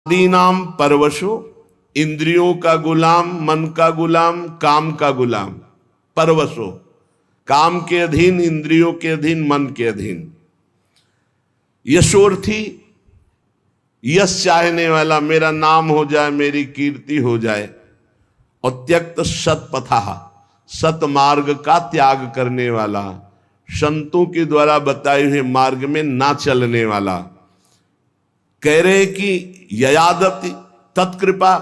दीनाम परवशो, इंद्रियों का गुलाम, मन का गुलाम, काम का गुलाम। परवशो, काम के अधीन, इंद्रियों के अधीन, मन के अधीन। यशोर्थी, यश चाहने वाला, मेरा नाम हो जाए, मेरी कीर्ति हो जाए। और त्यक्त सतपथा, सत मार्ग का त्याग करने वाला, संतों के द्वारा बताए हुए मार्ग में ना चलने वाला। कह रहे कि ययादपि तत्कृपा,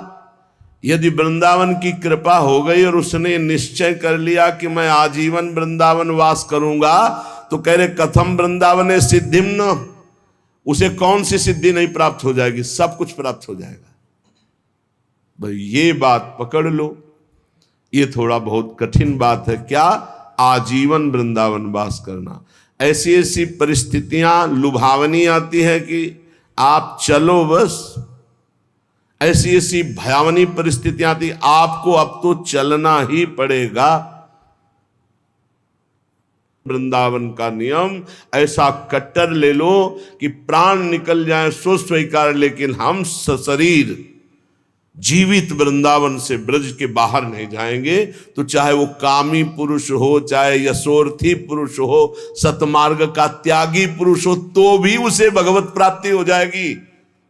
यदि वृंदावन की कृपा हो गई और उसने निश्चय कर लिया कि मैं आजीवन वृंदावन वास करूंगा, तो कह रहे कथम वृंदावन सिद्धिम न, उसे कौन सी सिद्धि नहीं प्राप्त हो जाएगी, सब कुछ प्राप्त हो जाएगा। भाई ये बात पकड़ लो। ये थोड़ा बहुत कठिन बात है, क्या? आजीवन वृंदावन वास करना। ऐसी ऐसी परिस्थितियां लुभावनी आती है कि आप चलो बस, ऐसी ऐसी भयावनी परिस्थितियां आती, आपको अब तो चलना ही पड़ेगा। वृंदावन का नियम ऐसा कट्टर ले लो कि प्राण निकल जाए सो स्वीकार, लेकिन हम शरीर जीवित वृंदावन से ब्रज के बाहर नहीं जाएंगे। तो चाहे वो कामी पुरुष हो, चाहे यशोर्थी पुरुष हो, सतमार्ग का त्यागी पुरुष हो, तो भी उसे भगवत प्राप्ति हो जाएगी।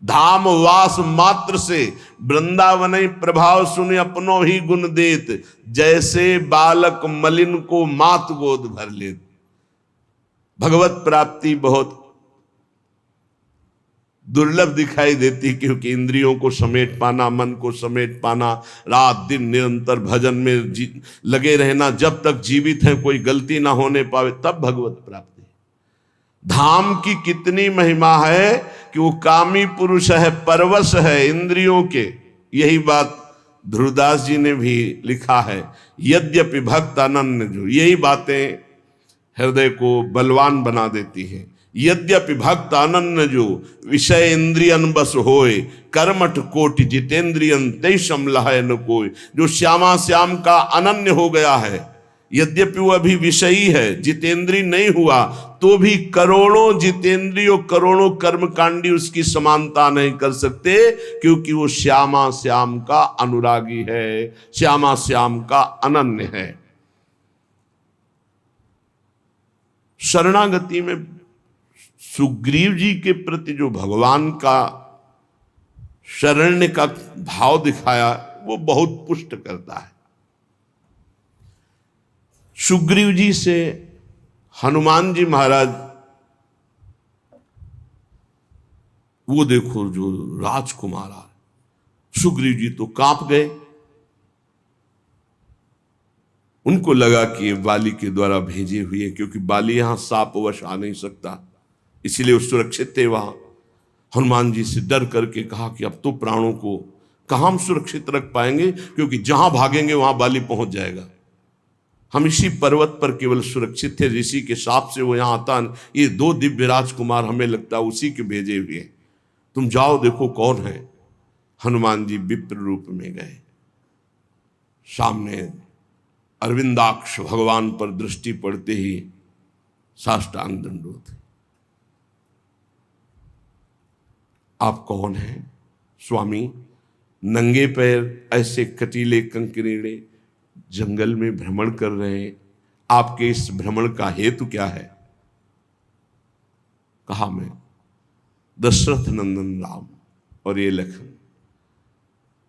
धाम वास मात्र से वृंदावन प्रभाव सुने अपनो ही गुण देत, जैसे बालक मलिन को मात गोद भर लेत। भगवत प्राप्ति बहुत दुर्लभ दिखाई देती, क्योंकि इंद्रियों को समेट पाना, मन को समेट पाना, रात दिन निरंतर भजन में लगे रहना, जब तक जीवित है कोई गलती ना होने पावे, तब भगवत प्राप्ति। धाम की कितनी महिमा है कि वो कामी पुरुष है, परवश है इंद्रियों के। यही बात ध्रुवदास जी ने भी लिखा है, यद्यपि भक्त अनन्य जो। यही बातें हृदय को बलवान बना देती हैं। यद्यपि भक्त अनन्य जो, विषय इंद्रियन बस होए, कर्मठ कोटि जितेंद्रियन तेषम लहय न कोय। जो श्यामा श्याम का अनन्य हो गया है, यद्यपि वो अभी विषयी है, जितेंद्री नहीं हुआ, तो भी करोड़ों जितेंद्रियों, करोड़ों कर्मकांडी उसकी समानता नहीं कर सकते, क्योंकि वो श्यामा श्याम का अनुरागी है, श्यामा श्याम का अनन्य है। शरणागति में सुग्रीव जी के प्रति जो भगवान का शरण्य का भाव दिखाया, वो बहुत पुष्ट करता है। सुग्रीव जी से हनुमान जी महाराज, वो देखो जो राजकुमार आ, सुग्रीव जी तो कांप गए। उनको लगा कि ये बाली के द्वारा भेजे हुए, क्योंकि बाली यहां सापवश आ नहीं सकता, इसलिए वो सुरक्षित थे वहां। हनुमान जी से डर करके कहा कि अब तो प्राणों को कहां हम सुरक्षित रख पाएंगे, क्योंकि जहां भागेंगे वहां बाली पहुंच जाएगा। हम इसी पर्वत पर केवल सुरक्षित थे, ऋषि के साप से वो यहां आता। ये दो दिव्य राजकुमार हमें लगता उसी के भेजे हुए, तुम जाओ देखो कौन है। हनुमान जी विप्र रूप में गए, सामने अरविंदाक्ष भगवान पर दृष्टि पड़ते ही साष्टांग दंडोत। आप कौन हैं स्वामी? नंगे पैर ऐसे कटीले कंकरीड़े जंगल में भ्रमण कर रहे हैं, आपके इस भ्रमण का हेतु क्या है? कहा मैं दशरथ नंदन राम और ये लखन,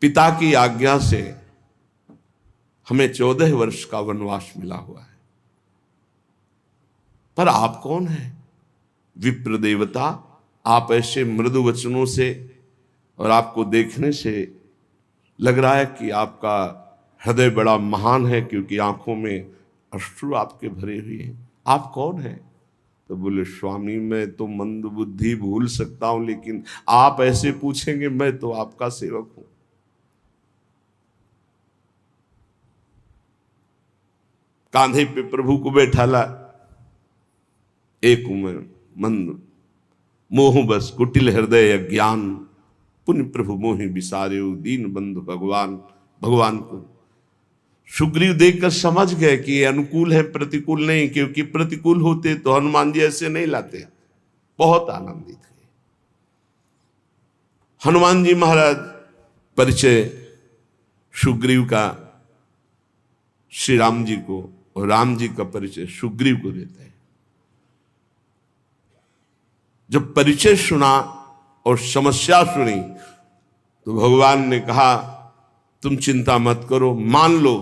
पिता की आज्ञा से हमें 14 वर्ष का वनवास मिला हुआ है। पर आप कौन हैं? विप्र देवता, आप ऐसे मृदु वचनों से और आपको देखने से लग रहा है कि आपका हृदय बड़ा महान है, क्योंकि आंखों में अश्रु आपके भरे हुए हैं। आप कौन हैं? तो बोले स्वामी मैं तो मंद बुद्धि भूल सकता हूं, लेकिन आप ऐसे पूछेंगे, मैं तो आपका सेवक हूं। कांधे पे प्रभु को बैठाला, एक उम्र मंद मोह बस कुटिल हृदय अज्ञान, पुण्य प्रभु मोहि बिसारे दीन बंधु भगवान। भगवान को सुग्रीव देखकर समझ गए कि ये अनुकूल है, प्रतिकूल नहीं, क्योंकि प्रतिकूल होते तो हनुमान जी ऐसे नहीं लाते। बहुत आनंदित हुए। हनुमान जी महाराज परिचय सुग्रीव का श्री राम जी को और राम जी का परिचय सुग्रीव को देते हैं। जब परिचय सुना और समस्या सुनी तो भगवान ने कहा तुम चिंता मत करो, मान लो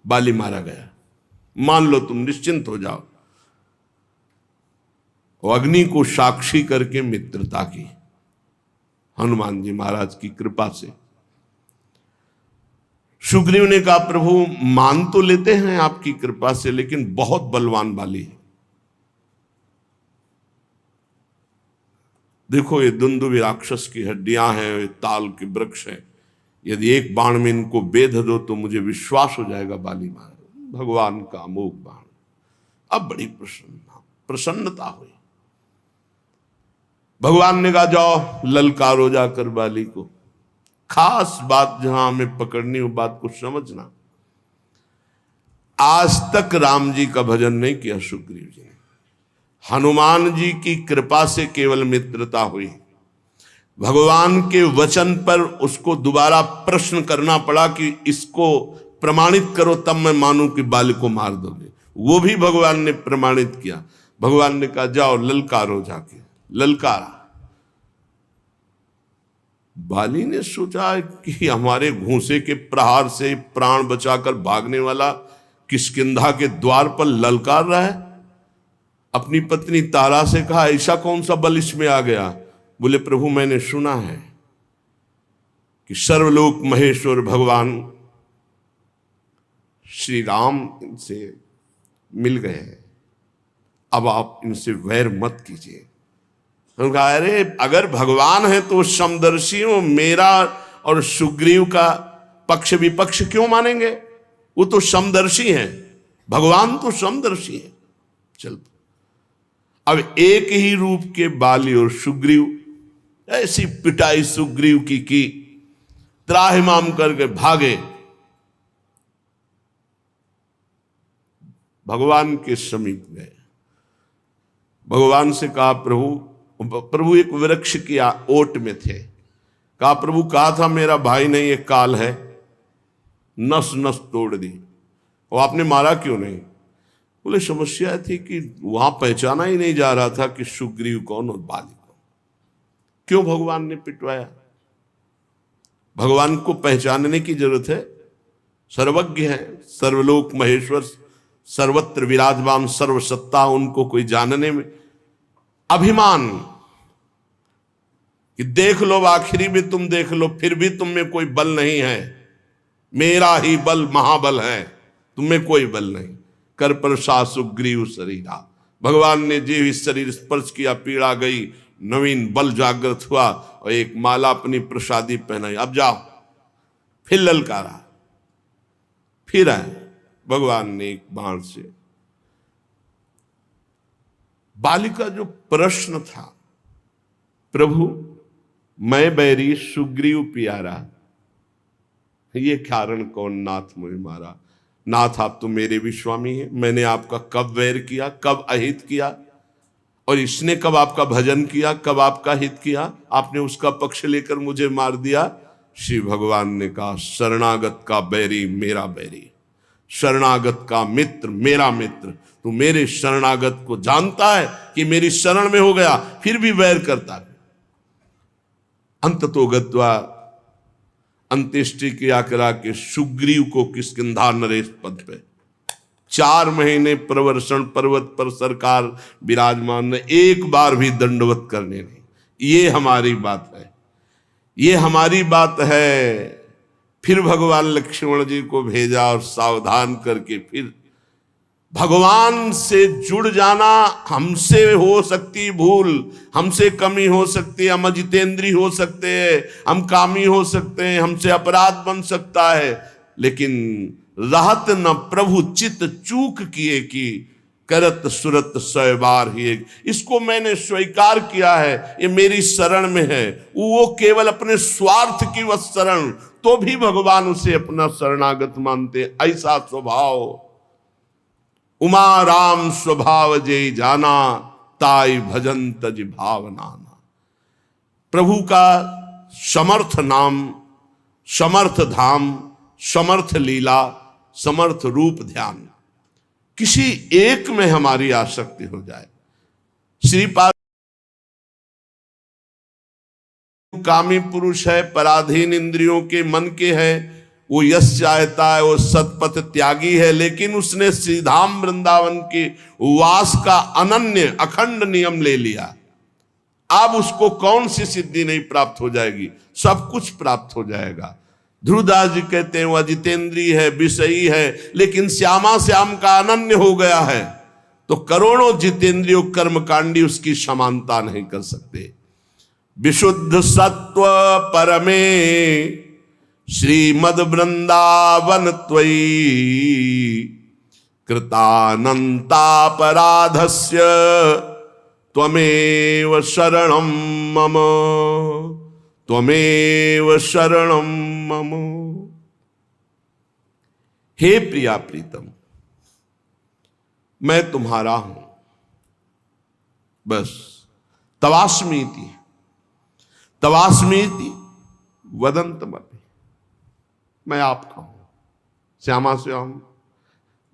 बाली मारा गया, मान लो, तुम निश्चिंत हो जाओ। और अग्नि को साक्षी करके मित्रता की हनुमान जी महाराज की कृपा से। सुग्रीव ने कहा प्रभु मान तो लेते हैं आपकी कृपा से, लेकिन बहुत बलवान बाली है। देखो ये दुंदुभि राक्षस की हड्डियां हैं, ये ताल के वृक्ष हैं, यदि एक बाण में इनको बेध दो तो मुझे विश्वास हो जाएगा बाली महाराज। भगवान का अमोघ बाण। अब बड़ी प्रसन्नता हुई। भगवान ने कहा जाओ ललकारो जाकर बाली को। खास बात जहां हमें पकड़नी हो, बात को समझना, आज तक राम जी का भजन नहीं किया सुग्रीव जी ने। हनुमान जी की कृपा से केवल मित्रता हुई। भगवान के वचन पर उसको दोबारा प्रश्न करना पड़ा कि इसको प्रमाणित करो तब मैं मानूं कि बाली को मार दोगे। वो भी भगवान ने प्रमाणित किया। भगवान ने कहा जाओ ललकारो जाके। ललकारा। बाली ने सोचा कि हमारे घूंसे के प्रहार से प्राण बचाकर भागने वाला किष्किंधा के द्वार पर ललकार रहा है। अपनी पत्नी तारा से कहा ऐसा कौन सा बल इसमें आ गया? बोले प्रभु मैंने सुना है कि सर्वलोक महेश्वर भगवान श्री राम इनसे मिल गए हैं, अब आप इनसे वैर मत कीजिए। उन्होंने कहा अरे अगर भगवान है तो समदर्शी हो, मेरा और सुग्रीव का पक्ष विपक्ष क्यों मानेंगे? वो तो समदर्शी हैं, भगवान तो समदर्शी है। चल अब एक ही रूप के बाली और सुग्रीव, ऐसी पिटाई सुग्रीव की त्राहिमाम करके भागे। भगवान के समीप गए। भगवान से कहा प्रभु एक वृक्ष की ओट में थे। कहा प्रभु कहा था मेरा भाई नहीं एक काल है, नस नस तोड़ दी, और आपने मारा क्यों नहीं? बोले समस्या थी कि वहां पहचाना ही नहीं जा रहा था कि सुग्रीव कौन और बाली कौन। क्यों भगवान ने पिटवाया? भगवान को पहचानने की जरूरत है। सर्वज्ञ है, सर्वलोक महेश्वर, सर्वत्र विराजमान, सर्वसत्ता, उनको कोई जानने में अभिमान कि देख लो आखिरी में तुम देख लो, फिर भी तुम में कोई बल नहीं है, मेरा ही बल महाबल है, तुम में कोई बल नहीं। कर प्रसा सुग्रीव शरीरा। भगवान ने जीव इस शरीर स्पर्श किया, पीड़ा गई, नवीन बल जागृत हुआ और एक माला अपनी प्रसादी पहनाई। अब जाओ। फिर ललकारा, फिर आए भगवान ने एक बाण से। बाली का जो प्रश्न था प्रभु मैं बैरी सुग्रीव प्यारा, ये कारण कौन नाथ मुझे मारा? नाथ आप तो मेरे भी स्वामी हैं, मैंने आपका कब वैर किया, कब अहित किया, और इसने कब आपका भजन किया, कब आपका हित किया? आपने उसका पक्ष लेकर मुझे मार दिया। श्री भगवान ने कहा शरणागत का बैरी मेरा बैरी, शरणागत का मित्र मेरा मित्र। तू मेरे शरणागत को जानता है कि मेरी शरण में हो गया, फिर भी वैर करता है। अंत तो गत्वा अंत्येष्टि क्रिया करा के सुग्रीव को किष्किंधा नरेश पद पे 4 महीने प्रवर्षण पर्वत पर सरकार विराजमान ने, एक बार भी दंडवत करने नहीं। ये हमारी बात है, ये हमारी बात है। फिर भगवान लक्ष्मण जी को भेजा और सावधान करके फिर भगवान से जुड़ जाना। हमसे हो सकती भूल, हमसे कमी हो सकती है, हम अजितेंद्री हो सकते हैं, हम कामी हो सकते हैं, हमसे अपराध बन सकता है, लेकिन रहत न प्रभु चित चूक किए कि करत सुरत 100 बार ही एक। इसको मैंने स्वीकार किया है, ये मेरी शरण में है। वो केवल अपने स्वार्थ की वह शरण, तो भी भगवान उसे अपना शरणागत मानते। ऐसा स्वभाव उमा राम स्वभाव जय जाना, ताई भजन तज भावनाना। प्रभु का समर्थ नाम, समर्थ धाम, समर्थ लीला, समर्थ रूप ध्यान, किसी एक में हमारी आसक्ति हो जाए। श्रीपाद कामी पुरुष है, पराधीन इंद्रियों के मन के है, वो यश चाहता है, वो सतपथ त्यागी है, लेकिन उसने श्रीधाम वृंदावन के वास का अनन्य अखंड नियम ले लिया। अब उसको कौन सी सिद्धि नहीं प्राप्त हो जाएगी, सब कुछ प्राप्त हो जाएगा। ध्रुवदास जी कहते हैं वो अजितेंद्रीय है, विषयी है, लेकिन श्यामा श्याम का अनन्य हो गया है, तो करोड़ों जितेंद्रियों कर्मकांडी उसकी समानता नहीं कर सकते। विशुद्ध सत्व परमे श्रीमद वृंदावन त्वयि कृतानंतापराधस्य त्वमेव शरणं मम, त्वमेव शरणं मम। हे प्रिया प्रीतम, मैं तुम्हारा हूं, बस। तवास्मीति, तवास्मीति वदन्तमपि, मैं आपका हूं। श्यामा श्याम,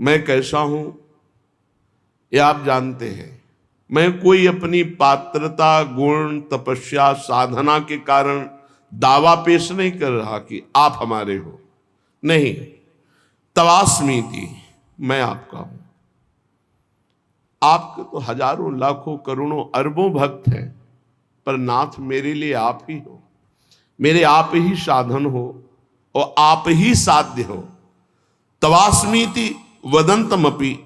मैं कैसा हूं ये आप जानते हैं। मैं कोई अपनी पात्रता, गुण, तपस्या, साधना के कारण दावा पेश नहीं कर रहा कि आप हमारे हो, नहीं। तवास्मीति, मैं आपका हूं। आपके तो हजारों लाखों करोड़ों अरबों भक्त हैं, पर नाथ मेरे लिए आप ही हो, मेरे आप ही साधन हो और आप ही साध्य हो। तवास्मीति वदंतमपि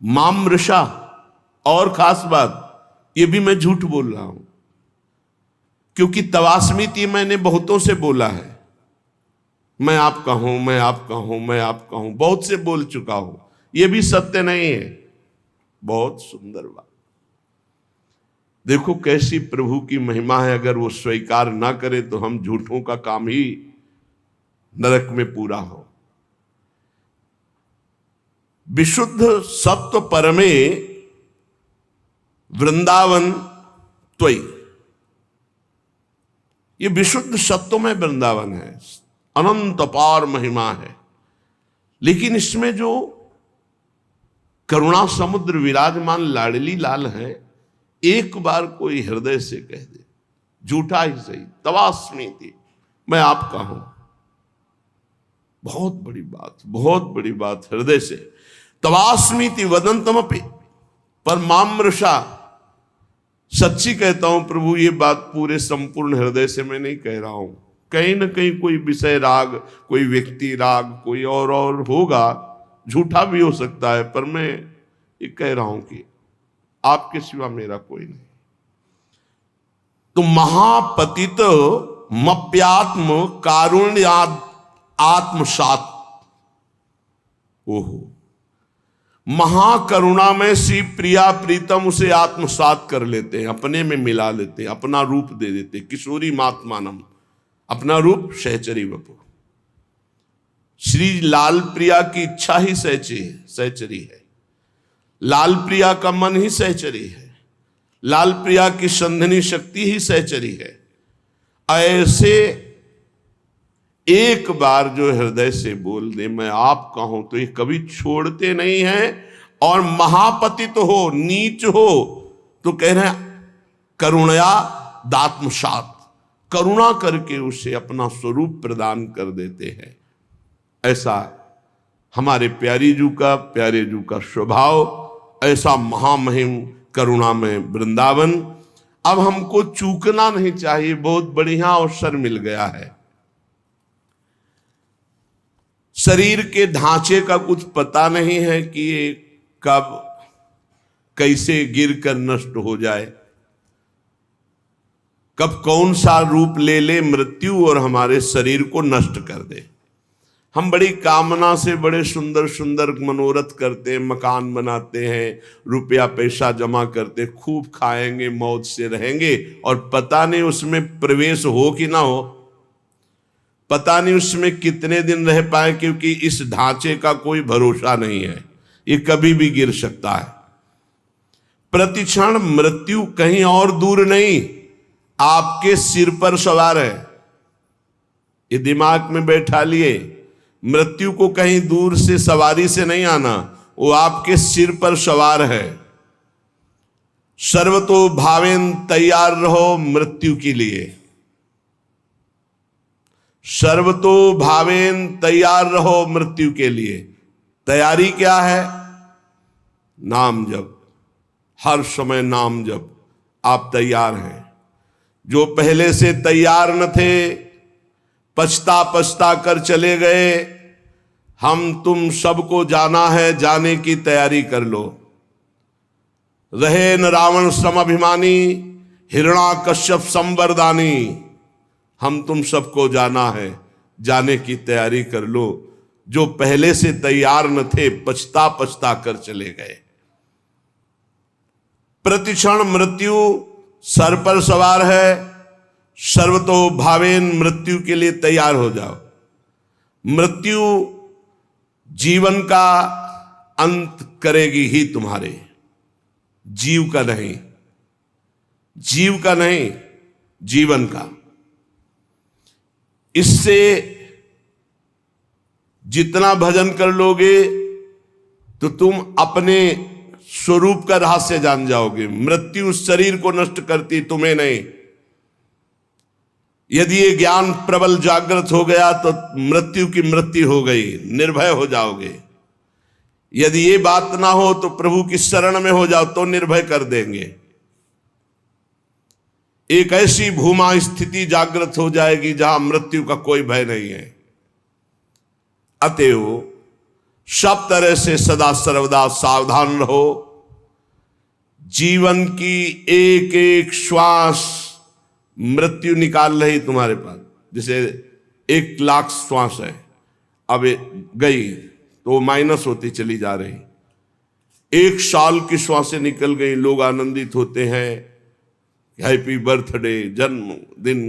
मामृषा, और खास बात, ये भी मैं झूठ बोल रहा हूं, क्योंकि तवास्मीति मैंने बहुतों से बोला है। मैं आपका हूं, मैं आपका हूं, मैं आपका हूं, बहुत से बोल चुका हूं, ये भी सत्य नहीं है। बहुत सुंदर बात, देखो कैसी प्रभु की महिमा है। अगर वो स्वीकार ना करे तो हम झूठों का काम ही नरक में पूरा हो। विशुद्ध सत्व परमे वृंदावन त्वयि, ये विशुद्ध सत्व में वृंदावन है, अनंत अपार महिमा है, लेकिन इसमें जो करुणा समुद्र विराजमान लाडली लाल है, एक बार कोई हृदय से कह दे, झूठा ही सही, तवास्मीति, मैं आपका हूं। बहुत बड़ी बात, बहुत बड़ी बात, हृदय से। तवास्मीति वदंतमपि पर मामृषा, सच्ची कहता हूं प्रभु, ये बात पूरे संपूर्ण हृदय से मैं नहीं कह रहा हूं। कहीं ना कहीं कोई विषय राग, कोई व्यक्ति राग, कोई और होगा, झूठा भी हो सकता है, पर मैं ये कह रहा हूं कि आपके सिवा मेरा कोई नहीं। तो महापतित मप्यात्म कारुण्याद आत्मसात, ओहो, महाकरुणा में श्री प्रिया प्रीतम उसे आत्मसात कर लेते हैं, अपने में मिला लेते हैं, अपना रूप दे देते हैं। किशोरी मात्मानम, अपना रूप सहचरी वपु। श्री लाल प्रिया की इच्छा ही सहचरी है, लाल प्रिया का मन ही सहचरी है, लाल प्रिया की संधनी शक्ति ही सहचरी है। ऐसे एक बार जो हृदय से बोल दे मैं आपका हूं, तो ये कभी छोड़ते नहीं हैं। और महापति तो हो, नीच हो, तो कह रहे हैं करुणया दात्मसात, करुणा करके उसे अपना स्वरूप प्रदान कर देते हैं। ऐसा हमारे प्यारे जू का स्वभाव, ऐसा महामहिम करुणा में वृंदावन। अब हमको चूकना नहीं चाहिए, बहुत बढ़िया अवसर मिल गया है। शरीर के ढांचे का कुछ पता नहीं है कि ये कब कैसे गिर कर नष्ट हो जाए, कब कौन सा रूप ले ले मृत्यु और हमारे शरीर को नष्ट कर दे। हम बड़ी कामना से बड़े सुंदर सुंदर मनोरथ करते हैं, मकान बनाते हैं, रुपया पैसा जमा करते, खूब खाएंगे, मौज से रहेंगे, और पता नहीं उसमें प्रवेश हो कि ना हो, पता नहीं उसमें कितने दिन रह पाए, क्योंकि इस ढांचे का कोई भरोसा नहीं है, ये कभी भी गिर सकता है। प्रतिक्षण मृत्यु कहीं और दूर नहीं, आपके सिर पर सवार है। ये दिमाग में बैठा लिए, मृत्यु को कहीं दूर से सवारी से नहीं आना, वो आपके सिर पर सवार है। सर्वतो भावेन तैयार रहो मृत्यु के लिए। सर्वतो भावेन तैयार रहो मृत्यु के लिए। तैयारी क्या है? नाम जप, हर समय नाम जप। आप तैयार हैं। जो पहले से तैयार न थे, पछता पछता कर चले गए, हम तुम सबको जाना है, जाने की तैयारी कर लो। रहे न रावण समभिमानी, हिरण्याकश्यप संवरदानी। हम तुम सबको जाना है, जाने की तैयारी कर लो। जो पहले से तैयार न थे, पछता पछता कर चले गए। प्रतिक्षण मृत्यु सर पर सवार है। सर्वतो भावेन मृत्यु के लिए तैयार हो जाओ। मृत्यु जीवन का अंत करेगी ही तुम्हारे, जीव का नहीं, जीव का नहीं, जीवन का। इससे जितना भजन कर लोगे तो तुम अपने स्वरूप का रहस्य जान जाओगे। मृत्यु शरीर को नष्ट करती, तुम्हें नहीं। यदि ये ज्ञान प्रबल जागृत हो गया तो मृत्यु की मृत्यु हो गई, निर्भय हो जाओगे। यदि ये बात ना हो तो प्रभु की शरण में हो जाओ तो निर्भय कर देंगे। एक ऐसी भूमा स्थिति जागृत हो जाएगी जहां मृत्यु का कोई भय नहीं है। अतएव सब तरह से सदा सर्वदा सावधान रहो। जीवन की एक एक श्वास मृत्यु निकाल रही तुम्हारे पास। जैसे 1,00,000 श्वास है, अब गई तो माइनस होती चली जा रही। 1 साल की श्वासें निकल गई, लोग आनंदित होते हैं, हैप्पी बर्थडे, जन्मदिन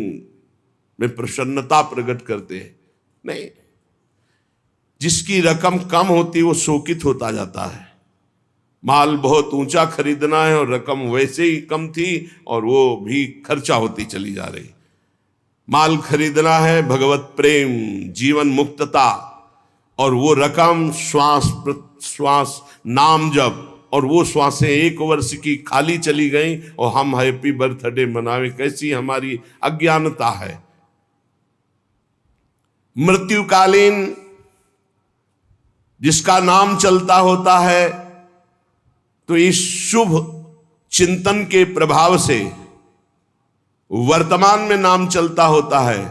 में प्रसन्नता प्रकट करते हैं। नहीं, जिसकी रकम कम होती वो शोकित होता जाता है। माल बहुत ऊंचा खरीदना है और रकम वैसे ही कम थी और वो भी खर्चा होती चली जा रही। माल खरीदना है भगवत प्रेम, जीवन मुक्तता, और वो रकम श्वास श्वास नाम जप, और वो श्वासें 1 वर्ष की खाली चली गई और हम हैप्पी बर्थडे मनावे। कैसी हमारी अज्ञानता है। मृत्युकालीन जिसका नाम चलता होता है तो इस शुभ चिंतन के प्रभाव से वर्तमान में नाम चलता होता है,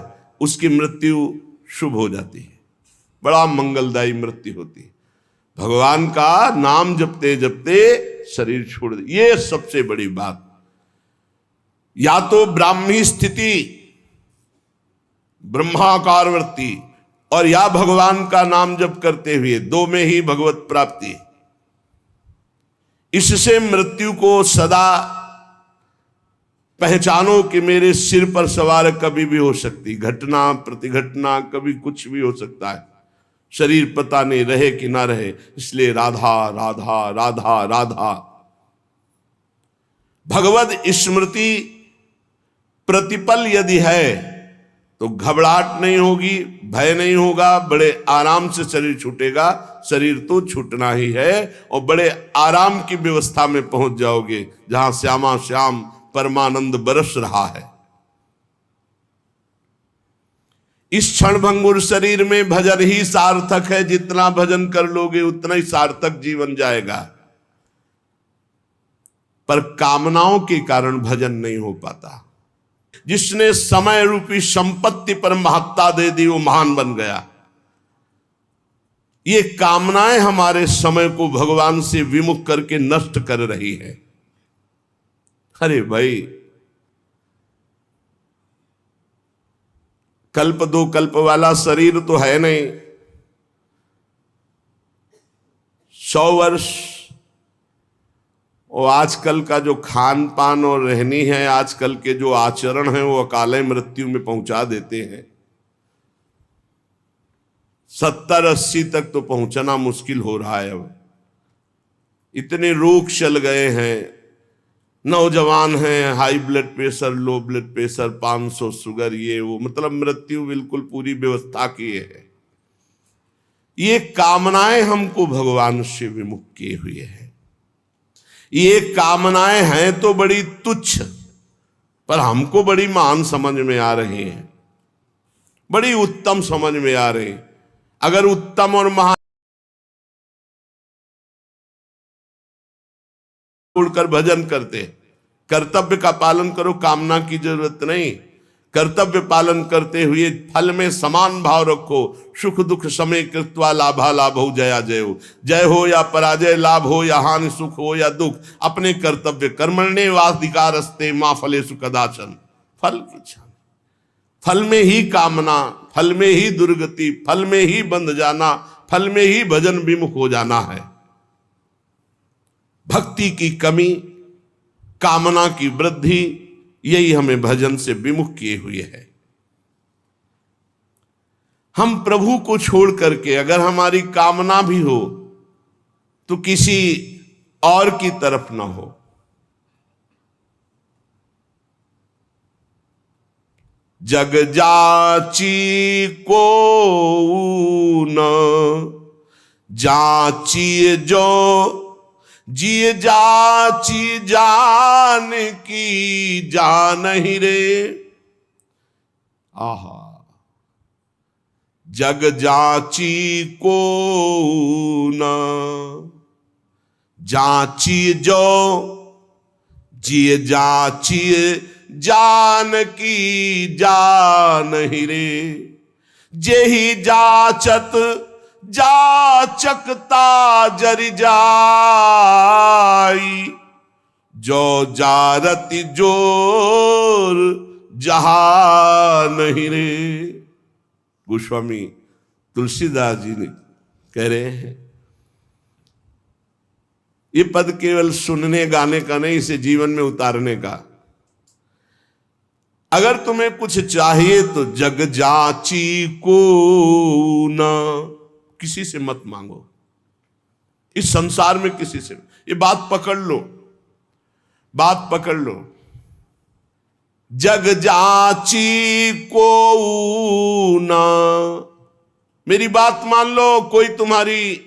उसकी मृत्यु शुभ हो जाती है, बड़ा मंगलदायी मृत्यु होती है। भगवान का नाम जपते जपते शरीर छोड़ दे, ये सबसे बड़ी बात। या तो ब्राह्मी स्थिति, ब्रह्माकार वृत्ति, और या भगवान का नाम जप करते हुए, 2 में ही भगवत प्राप्ति। इससे मृत्यु को सदा पहचानो कि मेरे सिर पर सवार कभी भी हो सकती, घटना प्रतिघटना कभी कुछ भी हो सकता है। शरीर पता नहीं रहे कि ना रहे, इसलिए राधा राधा राधा राधा। भगवत स्मृति प्रतिपल यदि है तो घबराहट नहीं होगी, भय नहीं होगा, बड़े आराम से शरीर छूटेगा। शरीर तो छूटना ही है और बड़े आराम की व्यवस्था में पहुंच जाओगे जहां श्यामा श्याम परमानंद बरस रहा है। इस क्षणभंगुर शरीर में भजन ही सार्थक है। जितना भजन कर लोगे उतना ही सार्थक जीवन जाएगा। पर कामनाओं के कारण भजन नहीं हो पाता। जिसने समय रूपी संपत्ति पर महत्ता दे दी वो महान बन गया। ये कामनाएं हमारे समय को भगवान से विमुख करके नष्ट कर रही है। अरे भाई, कल्प 2 कल्प वाला शरीर तो है नहीं। 100 वर्ष और आजकल का जो खान पान और रहनी है, आजकल के जो आचरण है, वो अकाले मृत्यु में पहुंचा देते हैं। 70-80 तक तो पहुंचना मुश्किल हो रहा है। अब इतने रोग चल गए हैं, नौजवान हैं, high blood pressure, low blood pressure, 500 sugar, ये वो, मतलब मृत्यु बिल्कुल पूरी व्यवस्था की है। ये कामनाएं हमको भगवान से विमुख किए हुए हैं। ये कामनाएं हैं तो बड़ी तुच्छ, पर हमको बड़ी महान समझ में आ रही हैं, बड़ी उत्तम समझ में आ रही। अगर उत्तम और महान छोड़कर भजन करते, कर्तव्य का पालन करो, कामना की जरूरत नहीं। कर्तव्य पालन करते हुए फल में समान भाव रखो। सुख दुख समय कृत्वा लाभा लाभो जया जयो, जय हो या पराजय, लाभ हो या हानि, सुख हो या दुख, अपने कर्तव्य कर्मण्येवाधिकारस्ते मां फलेषु कदाचन। फल की इच्छा, फल में ही कामना, फल में ही दुर्गति, फल में ही बंध जाना, फल में ही भजन विमुख हो जाना है। भक्ति की कमी, कामना की वृद्धि, यही हमें भजन से विमुख किए हुए है। हम प्रभु को छोड़ करके अगर हमारी कामना भी हो तो किसी और की तरफ ना हो। जग जाची को न जाची जो, जिय जाची जान की जान ही रे। आहा, जग जाची को न जाची जो, जिय जाची जान की जान ही रे। जेहि जाचत जाचकता जरि जाई, जो जारति जोर जहान ही रे। गोस्वामी तुलसीदास जी ने कह रहे हैं, ये पद केवल सुनने गाने का नहीं, इसे जीवन में उतारने का। अगर तुम्हें कुछ चाहिए तो जग जाची को ना, किसी से मत मांगो, इस संसार में किसी से। ये बात पकड़ लो, बात पकड़ लो। जग जाची को ना, मेरी बात मान लो, कोई तुम्हारी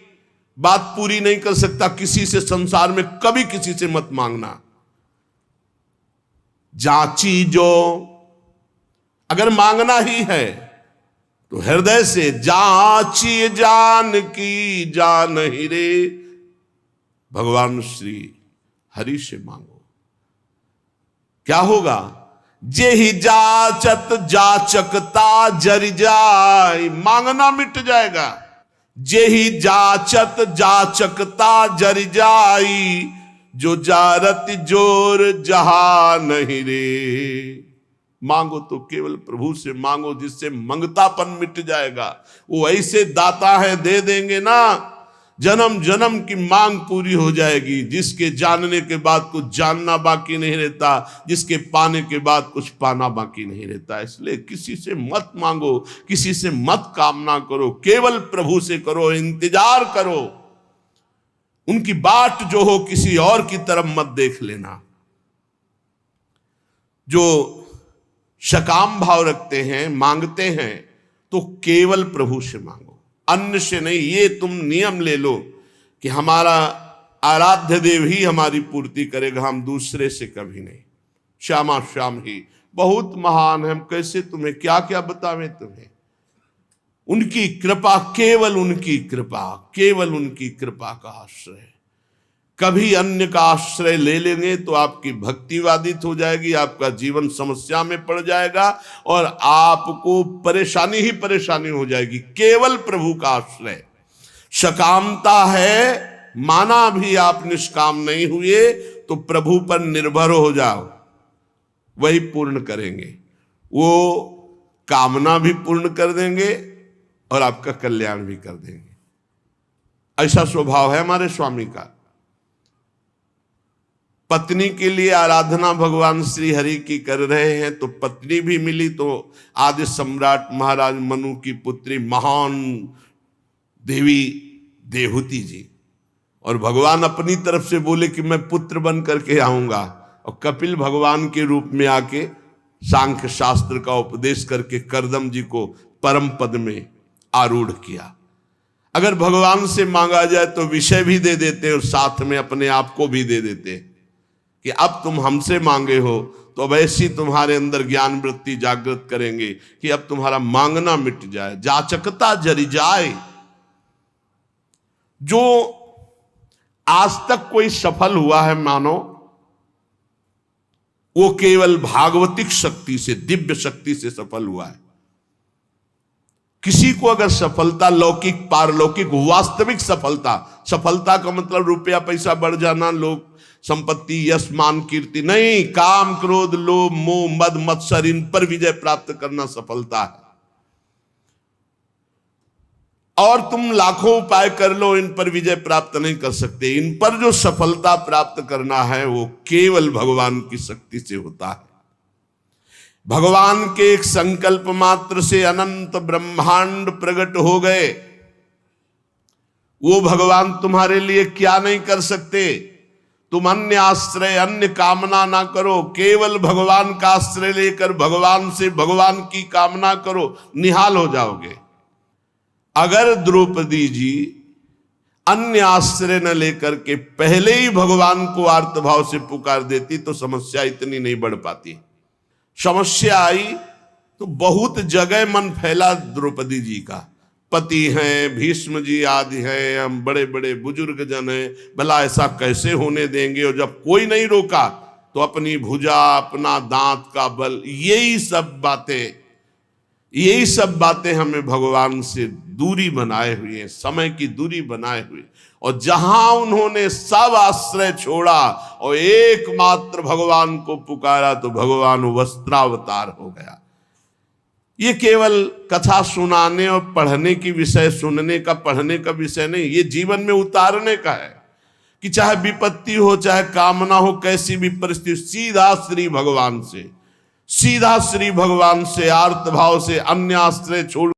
बात पूरी नहीं कर सकता किसी से संसार में, कभी किसी से मत मांगना। जाची जो, अगर मांगना ही है तो हृदय से जाची जान की जान ही रे, भगवान श्री हरि से मांगो। क्या होगा? जेहि जाचत जाचकता जरि जाय, मांगना मिट जाएगा। जेहि जाचत जाचकता जरि जाई, जो जारत जोर जहा नहीं रे। मांगो तो केवल प्रभु से मांगो, जिससे मंगतापन मिट जाएगा। वो ऐसे दाता है, दे देंगे ना, जन्म जन्म की मांग पूरी हो जाएगी। जिसके जानने के बाद कुछ जानना बाकी नहीं रहता, जिसके पाने के बाद कुछ पाना बाकी नहीं रहता। इसलिए किसी से मत मांगो, किसी से मत कामना करो, केवल प्रभु से करो, इंतजार करो। उनकी बाट जो हो किसी और की तरफ मत देख लेना। जो सकाम भाव रखते हैं, मांगते हैं, तो केवल प्रभु से मांगो, अन्य से नहीं। ये तुम नियम ले लो कि हमारा आराध्य देव ही हमारी पूर्ति करेगा, हम दूसरे से कभी नहीं। श्यामा श्याम ही बहुत महान है, हम कैसे तुम्हें क्या क्या बतावें तुम्हें। उनकी कृपा, केवल उनकी कृपा, केवल उनकी कृपा का आश्रय है। कभी अन्य का आश्रय ले लेंगे तो आपकी भक्ति बाधित हो जाएगी, आपका जीवन समस्या में पड़ जाएगा और आपको परेशानी ही परेशानी हो जाएगी। केवल प्रभु का आश्रय। सकामता है, माना भी आप निष्काम नहीं हुए तो प्रभु पर निर्भर हो जाओ, वही पूर्ण करेंगे। वो कामना भी पूर्ण कर देंगे और आपका कल्याण भी कर देंगे। ऐसा स्वभाव है हमारे स्वामी का। पत्नी के लिए आराधना भगवान श्री हरि की कर रहे हैं तो पत्नी भी मिली, तो आदि सम्राट महाराज मनु की पुत्री महान देवी देहूति जी, और भगवान अपनी तरफ से बोले कि मैं पुत्र बन करके आऊंगा। और कपिल भगवान के रूप में आके सांख्य शास्त्र का उपदेश करके कर्दम जी को परम पद में आरूढ़ किया। अगर भगवान से मांगा जाए तो विषय भी दे देते और साथ में अपने आप को भी दे देते कि अब तुम हमसे मांगे हो तो अब ऐसी तुम्हारे अंदर ज्ञान वृत्ति जागृत करेंगे कि अब तुम्हारा मांगना मिट जाए, जाचकता जरी जाए। जो आज तक कोई सफल हुआ है मानो, वो केवल भागवतिक शक्ति से, दिव्य शक्ति से सफल हुआ है। किसी को अगर सफलता लौकिक पारलौकिक वास्तविक सफलता का मतलब रुपया पैसा बढ़ जाना, लोग संपत्ति यश मान कीर्ति नहीं, काम क्रोध लोभ मोह मद मत्सर इन पर विजय प्राप्त करना सफलता है। और तुम लाखों उपाय कर लो, इन पर विजय प्राप्त नहीं कर सकते। इन पर जो सफलता प्राप्त करना है वो केवल भगवान की शक्ति से होता है। भगवान के एक संकल्प मात्र से अनंत ब्रह्मांड प्रकट हो गए। वो भगवान तुम्हारे लिए क्या नहीं कर सकते। तुम अन्य आश्रय अन्य कामना ना करो, केवल भगवान का आश्रय लेकर भगवान से भगवान की कामना करो, निहाल हो जाओगे। अगर द्रौपदी जी अन्य आश्रय न लेकर के पहले ही भगवान को आर्तभाव से पुकार देती तो समस्या इतनी नहीं बढ़ पाती। समस्या आई तो बहुत जगह मन फैला द्रौपदी जी का। पति हैं, भीष्म जी आदि हैं, हम बड़े बड़े बुजुर्ग जन हैं, भला ऐसा कैसे होने देंगे। और जब कोई नहीं रोका तो अपनी भुजा, अपना दांत का बल, यही सब बातें हमें भगवान से दूरी बनाए हुए हैं, समय की दूरी बनाए हुए। और जहां उन्होंने सब आश्रय छोड़ा और एकमात्र भगवान को पुकारा तो भगवान वस्त्रावतार हो गया। ये केवल कथा सुनाने और पढ़ने की विषय, सुनने का पढ़ने का विषय नहीं, ये जीवन में उतारने का है कि चाहे विपत्ति हो, चाहे कामना हो, कैसी भी परिस्थिति, सीधा श्री भगवान से आर्त भाव से अन्य आश्रय छोड़